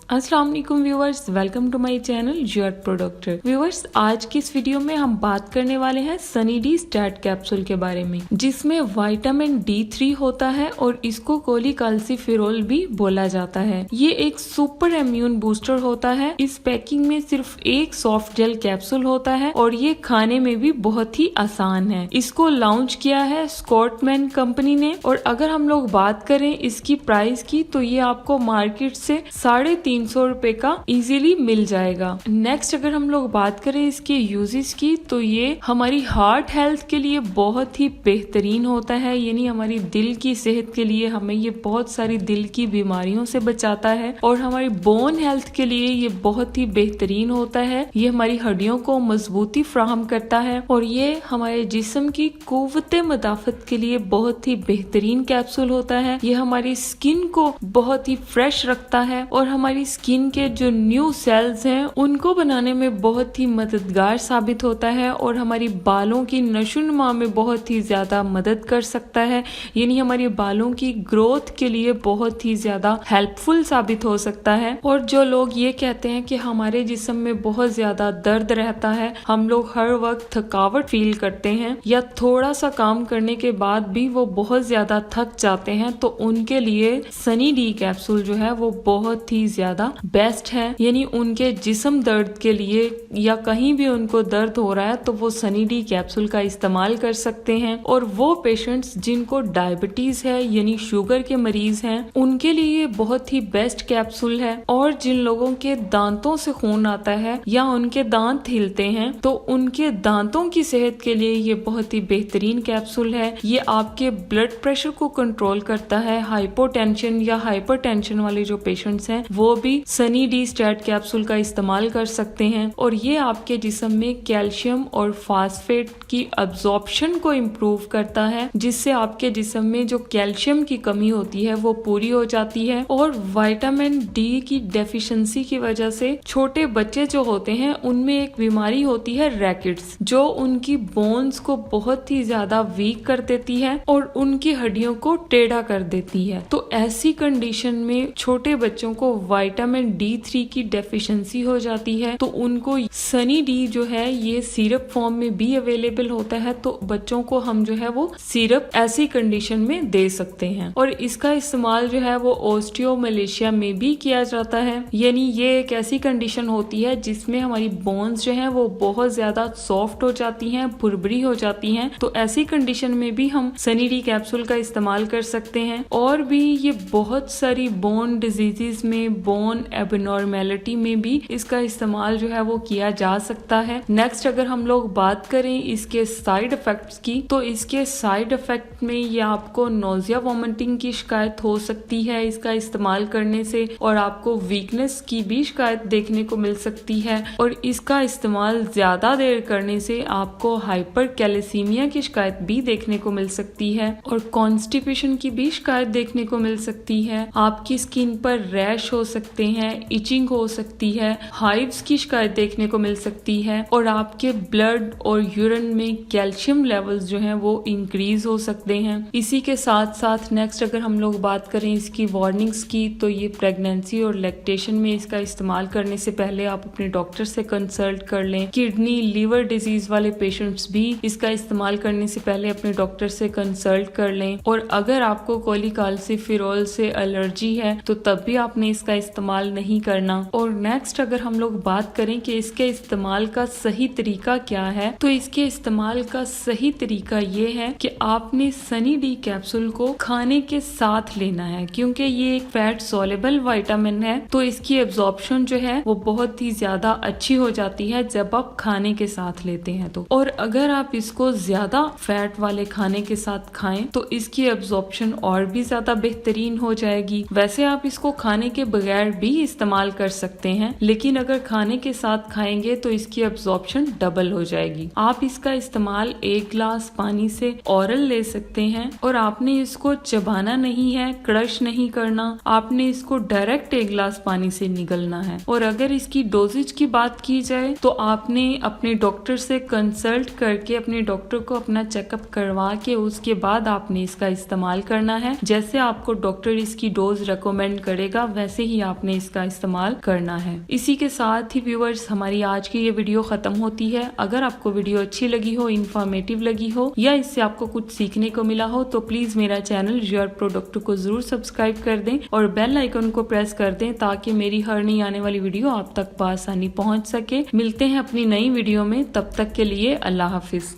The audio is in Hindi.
अस्सलाम वालेकुम viewers, welcome to my channel ज्योट प्रोडक्टर। व्यूवर्स, आज की इस वीडियो में हम बात करने वाले हैं सनी डी स्टैट कैप्सूल के बारे में, जिसमें विटामिन D3 होता है और इसको कोलिकाल्सिफेरोल भी बोला जाता है। ये एक सुपर इम्यून बूस्टर होता है। इस पैकिंग में सिर्फ एक सॉफ्ट जेल कैप्सूल होता है और ये खाने में भी बहुत ही आसान है। इसको लॉन्च किया है स्कॉटमैन कंपनी ने, और अगर हम लोग बात करें इसकी प्राइस की तो ये आपको मार्केट से 350 रुपए का इजीली मिल जाएगा। नेक्स्ट अगर हम लोग बात करें इसके यूजेस की तो ये हमारी हार्ट हेल्थ के लिए बहुत ही बेहतरीन होता है, यानी हमारी दिल की सेहत के लिए हमें ये बहुत सारी दिल की बीमारियों से बचाता है। और हमारी बोन हेल्थ के लिए ये बहुत ही बेहतरीन होता है। ये हमारी हड्डियों को मजबूती फ्राहम करता है और ये हमारे जिस्म की कुव्वते मदाफत के लिए बहुत ही बेहतरीन कैप्सूल होता है। ये हमारी स्किन को बहुत ही फ्रेश रखता है और हमारी स्किन के जो न्यू सेल्स हैं उनको बनाने में बहुत ही मददगार साबित होता है और हमारी बालों की नशोनुमा में बहुत ही ज्यादा मदद कर सकता है, यानी हमारी बालों की ग्रोथ के लिए बहुत ही ज्यादा हेल्पफुल साबित हो सकता है। और जो लोग ये कहते हैं कि हमारे जिस्म में बहुत ज्यादा दर्द रहता है, हम लोग हर वक्त थकावट फील करते हैं या थोड़ा सा काम करने के बाद भी वो बहुत ज्यादा थक जाते हैं, तो उनके लिए सनी डी कैप्सूल जो है वो बहुत ही ज्यादा बेस्ट है। यानी उनके जिस्म दर्द के लिए या कहीं भी उनको दर्द हो रहा है तो वो सनी डी कैप्सूल का इस्तेमाल कर सकते हैं। और वो पेशेंट्स जिनको डायबिटीज है यानी शुगर के मरीज हैं उनके लिए बहुत ही बेस्ट कैप्सूल है। और जिन लोगों के दांतों से खून आता है या उनके दांत हिलते हैं तो उनके दांतों की सेहत के लिए ये बहुत ही बेहतरीन कैप्सूल है। ये आपके ब्लड प्रेशर को कंट्रोल करता है। हाइपोटेंशन या हाइपरटेंशन वाले जो पेशेंट्स हैं वो भी सनी डी स्टैट कैप्सूल का इस्तेमाल कर सकते हैं। और ये आपके जिस्म में कैल्शियम और फास्फेट की अब्जॉर्प्शन को इम्प्रूव करता है, जिससे आपके जिस्म में जो कैल्शियम की कमी होती है वो पूरी हो जाती है। और विटामिन डी की डेफिशिएंसी की वजह से छोटे बच्चे जो होते हैं उनमें एक बीमारी होती है रैकेट्स, जो उनकी बोन्स को बहुत ही ज्यादा वीक कर देती है और उनकी हड्डियों को टेढ़ा कर देती है। तो ऐसी कंडीशन में छोटे बच्चों को विटामिन D3 की डेफिशिएंसी हो जाती है, तो उनको सनी डी जो है ये सिरप फॉर्म में भी अवेलेबल होता है। तो बच्चों को हम जो है वो सिरप ऐसी कंडीशन में दे सकते हैं। और इसका इस्तेमाल जो है वो ऑस्टियोमलेशिया में भी किया जाता है, यानी ये एक ऐसी कंडीशन होती है जिसमें हमारी बोन्स जो है वो बहुत ज्यादा सॉफ्ट हो जाती हैं, भुरभुरी हो जाती हैं। तो ऐसी कंडीशन में भी हम सनी डी कैप्सूल का इस्तेमाल कर सकते हैं। और भी ये बहुत सारी बोन डिजीजेस में, बोन एबनॉर्मेलिटी में भी इसका इस्तेमाल जो है वो किया जा सकता है। नेक्स्ट अगर हम लोग बात करें इसके साइड इफेक्ट्स की तो इसके साइड इफेक्ट में ये आपको नोजिया वॉमिटिंग की शिकायत हो सकती है इसका इस्तेमाल करने से, और आपको वीकनेस की भी शिकायत देखने को मिल सकती है। और इसका इस्तेमाल ज्यादा देर करने से आपको हाइपर कैल्सीमिया की शिकायत भी देखने को मिल सकती है और कॉन्स्टिपेशन की भी शिकायत देखने को मिल सकती है। आपकी स्किन पर रैश हो सकते हैं, इचिंग हो सकती है, हाइव्स की शिकायत देखने को मिल सकती है और आपके ब्लड और यूरिन में कैल्शियम लेवल्स जो हैं वो इंक्रीज हो सकते हैं। इसी के साथ साथ नेक्स्ट अगर हम लोग बात करें इसकी वार्निंग्स की तो ये प्रेगनेंसी और लैक्टेशन में इसका इस्तेमाल करने से पहले आप अपने डॉक्टर से कंसल्ट कर लें। किडनी लीवर डिजीज वाले पेशेंट्स भी इसका इस्तेमाल करने से पहले अपने डॉक्टर से कंसल्ट कर लें। और अगर आपको कोलिकाल्सिफेरोल से एलर्जी है तो तब भी आपने इसका इस्तेमाल नहीं करना। और नेक्स्ट अगर हम लोग बात करें कि इसके इस्तेमाल का सही तरीका क्या है, तो इसके इस्तेमाल का सही तरीका ये है कि आपने सनी डी कैप्सूल को खाने के साथ लेना है, क्योंकि ये एक फैट सोलेबल विटामिन है तो इसकी एब्जॉर्प्शन जो है वो बहुत ही ज्यादा अच्छी हो जाती है जब आप खाने के साथ लेते हैं तो। और अगर आप इसको ज्यादा फैट वाले खाने के साथ खाएं तो इसकी एब्जॉर्प्शन और भी ज्यादा बेहतरीन हो जाएगी। वैसे आप इसको खाने के बगैर भी इस्तेमाल कर सकते हैं, लेकिन अगर खाने के साथ खाएंगे तो इसकी एब्जॉर्प्शन डबल हो जाएगी। आप इसका इस्तेमाल 1 गिलास पानी से ओरल ले सकते हैं और आपने इसको चबाना नहीं है, क्रश नहीं करना, आपने इसको डायरेक्ट 1 गिलास पानी से निगलना है। और अगर इसकी डोजेज की बात की जाए तो आपने अपने डॉक्टर से कंसल्ट करके अपने डॉक्टर को अपना चेकअप करवा के उसके बाद आपने इसका इस्तेमाल करना है। जैसे आपको डॉक्टर इसकी डोज रेकमेंड करेगा वैसे ही आपने इसका इस्तेमाल करना है। इसी के साथ ही व्यूअर्स हमारी आज की ये वीडियो खत्म होती है। अगर आपको वीडियो अच्छी लगी हो, इन्फॉर्मेटिव लगी हो या इससे आपको कुछ सीखने को मिला हो तो प्लीज मेरा चैनल योर प्रोडक्ट को जरूर सब्सक्राइब कर दें और बेल आइकन को प्रेस कर दें ताकि मेरी हर नई आने वाली वीडियो आप तक आसानी पहुंच सके। मिलते हैं अपनी नई वीडियो में, तब तक के लिए अल्लाह हाफिज।